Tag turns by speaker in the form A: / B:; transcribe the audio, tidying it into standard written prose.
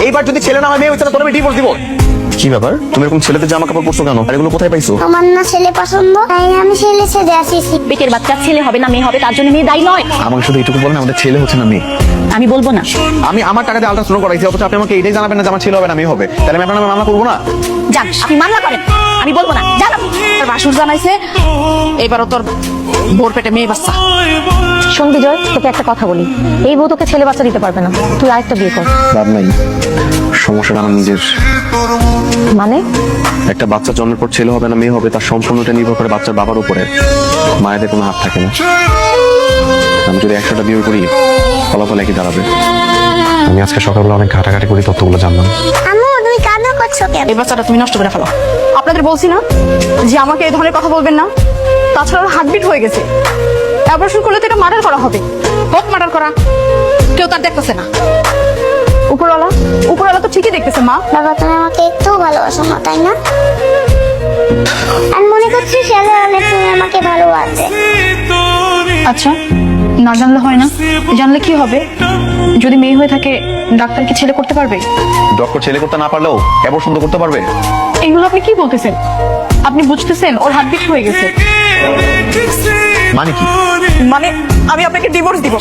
A: এইবার যদি ছেলে না হয় মেয়ে হচ্ছে না, তোর আমি ডিভোর্স দিব। কি ব্যাপার, তুমি এরকম ছেলেদের জামা কাপড় পরছো কেন? আর এগুলো কোথায় পাইছো?
B: আমার না ছেলে পছন্দ, তাই আমি ছেলে ছেড়ে আসিছি।
C: পেটের বাচ্চা ছেলে হবে না মেয়ে হবে তার জন্য মেয়ে দায়ী নয়।
A: আমাকে শুধু এইটুকু বলেন, আমাদের ছেলে হচ্ছে না মেয়ে।
C: আমি বলবো না।
A: আমি আমার টাকা দিয়ে আলট্রাসাউন্ড করাইছি, অথচ আপনি আমাকে এইটাই জানাবেন না যে আমার ছেলে হবে না মেয়ে হবে। তাহলে আমি আপনার নামে মামলা করবো না?
C: যান, আপনি মামলা করেন, আমি বলবো না। জান,
D: তোর বাসুর জানাইছে এবারও তোর ভোর পেটে মেয়ে বাচ্চা।
E: শোন বিজয়, তোকে একটা কথা বলি, এই বউ তোকে ছেলে বাচ্চা দিতে পারবে না, তুই আরেকটা বিয়ে কর।
A: লাভ নাই, সমস্যাটা আমার নিজের।
E: মানে?
A: একটা বাচ্চা জন্মের পর ছেলে হবে না মেয়ে হবে তার সম্পূর্ণটা নির্ভর করে বাচ্চার বাবার উপরে, মায়েদের কোনো হাত থাকে না। আমি যদি 100টা বিয়ে করি, ফলাফল একই দাঁড়াবে। আমি আজকে সকালবেলা অনেক ঘাটাঘাটি করি, তথ্যগুলো জানলাম।
B: আম্মু তুমি কান্না করছো কেন?
D: এই বাচ্চাটা তুমি নষ্ট করে ফেলো। আপনাদের বলছি না যে আমাকে এই ধরনের কথা বলবেন না। তাছাড়া ওর হার্টবিট হয়ে গেছে, অপারেশন করলে তো এটা মার্ডার করা হবে। হোক মার্ডার করা, কেউ তার দেখতেছে না। উপরওয়ালা তো ঠিকই দেখতেছে মা।
B: বাবা তুমি আমাকে একটু ভালোবাসো না, তাই না? আমি মনে করছি ছেলে হলে তুমি আমাকে ভালোবাসবে।
D: আচ্ছা, না জানলে হয় না, জানলে কি হবে? যদি মেয়ে হয়ে থাকে ডাক্তার কি ছেলে করতে পারবে?
A: ডক্টর ছেলে করতে না পারলেও অ্যাবর্শন তো করতে পারবে।
D: এগুলো আপনি কি বলতেছেন? আপনি বুঝতেছেন ওর হার্টবিট হয়ে গেছে?
A: মানে কি?
D: মানে আমি আপনাকে ডিভোর্স দিব।